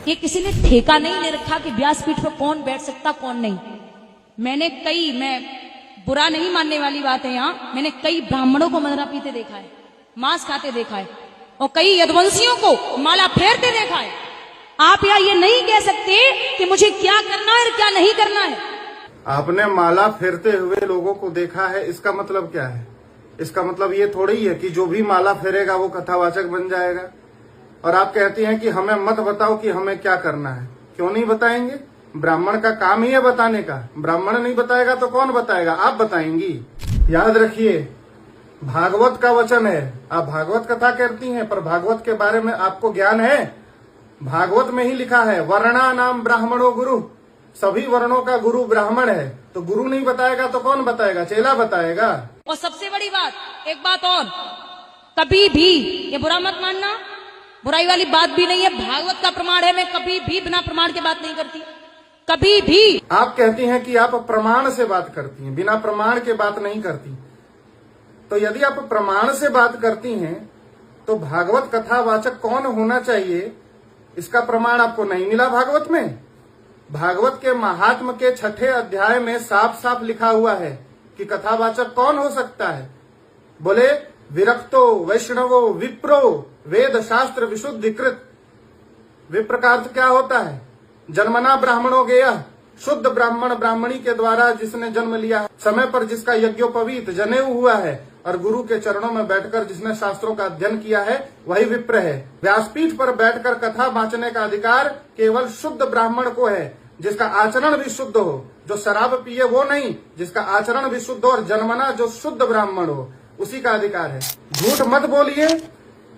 ये किसी ने ठेका नहीं ले रखा कि व्यासपीठ पर कौन बैठ सकता कौन नहीं। मैं बुरा नहीं मानने वाली बात है, यहाँ मैंने कई ब्राह्मणों को मदरा पीते देखा है, मांस खाते देखा है, और कई यदुवंशियों को माला फेरते देखा है। आप यहाँ ये नहीं कह सकते कि मुझे क्या करना है और क्या नहीं करना है। आपने माला फेरते हुए लोगों को देखा है, इसका मतलब क्या है? इसका मतलब ये थोड़ी है कि जो भी माला फेरेगा वो कथावाचक बन जाएगा। और आप कहती हैं कि हमें मत बताओ कि हमें क्या करना है। क्यों नहीं बताएंगे? ब्राह्मण का काम ही है बताने का। ब्राह्मण नहीं बताएगा तो कौन बताएगा? आप बताएंगी। याद रखिए, भागवत का वचन है। आप भागवत कथा करती हैं, पर भागवत के बारे में आपको ज्ञान है? भागवत में ही लिखा है, वर्णा नाम ब्राह्मणो गुरु। सभी वर्णों का गुरु ब्राह्मण है। तो गुरु नहीं बताएगा तो कौन बताएगा? चेला बताएगा। और सबसे बड़ी बात, एक बात और, कभी भी ये बुरा मत मानना, बुराई वाली बात भी नहीं है, भागवत का प्रमाण है। मैं कभी भी बिना प्रमाण के बात नहीं करती, कभी भी। आप कहती हैं कि आप प्रमाण से बात करती हैं, बिना प्रमाण के बात नहीं करती। तो यदि आप प्रमाण से बात करती हैं तो भागवत कथावाचक कौन होना चाहिए, इसका प्रमाण आपको नहीं मिला भागवत में। भागवत के महात्म के 6ठे अध्याय में साफ साफ लिखा हुआ है कि कथावाचक कौन हो सकता है। बोले, विरक्तो वैष्णवो विप्रो वेद शास्त्र विशुद्धिकृत। विप्र का अर्थ क्या होता है? जन्मना ब्राह्मणो गेय, शुद्ध ब्राह्मण ब्राह्मणी के द्वारा जिसने जन्म लिया है, समय पर जिसका यज्ञोपवीत जनेऊ हुआ है और गुरु के चरणों में बैठकर जिसने शास्त्रों का अध्ययन किया है, वही विप्र है। व्यासपीठ पर बैठकर कथा बांचने का अधिकार केवल शुद्ध ब्राह्मण को है, जिसका आचरण भी शुद्ध हो। जो शराब पिए वो नहीं, जिसका आचरण भी शुद्ध हो और जन्मना जो शुद्ध ब्राह्मण हो, उसी का अधिकार है। झूठ मत बोलिए,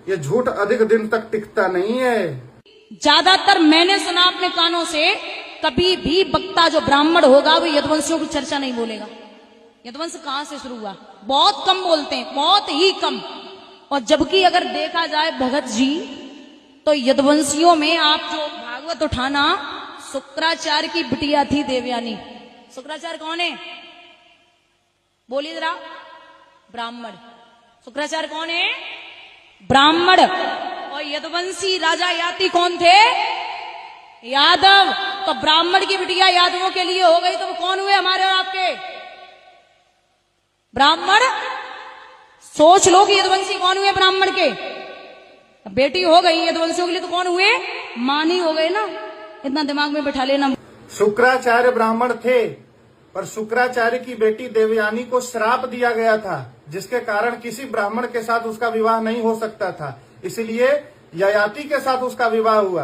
ये झूठ अधिक दिन तक टिकता नहीं है। ज्यादातर मैंने सुना अपने कानों से, कभी भी वक्ता जो ब्राह्मण होगा वो यदुवंशियों की चर्चा नहीं बोलेगा। यदुवंश कहां से शुरू हुआ? बहुत कम बोलते हैं, बहुत ही कम। और जबकि अगर देखा जाए भगत जी, तो यदुवंशियों में आप जो भागवत उठाना, शुक्राचार्य की बिटिया थी देवयानी। शुक्राचार्य कौन है? बोलिए जरा। ब्राह्मण। शुक्राचार्य कौन है? ब्राह्मण। और यदुवंशी राजा याति कौन थे? यादव। तो ब्राह्मण की बिटिया यादवों के लिए हो गई, तो वो कौन हुए हमारे और आपके? ब्राह्मण। सोच लो कि यदुवंशी कौन हुए ब्राह्मण के। बेटी हो गई यदुवंशियों के लिए, तो कौन हुए? मानी हो गए ना। इतना दिमाग में बैठा लेना। शुक्राचार्य ब्राह्मण थे, पर शुक्राचार्य की बेटी देवयानी को श्राप दिया गया था, जिसके कारण किसी ब्राह्मण के साथ उसका विवाह नहीं हो सकता था। इसलिए ययाति के साथ उसका विवाह हुआ।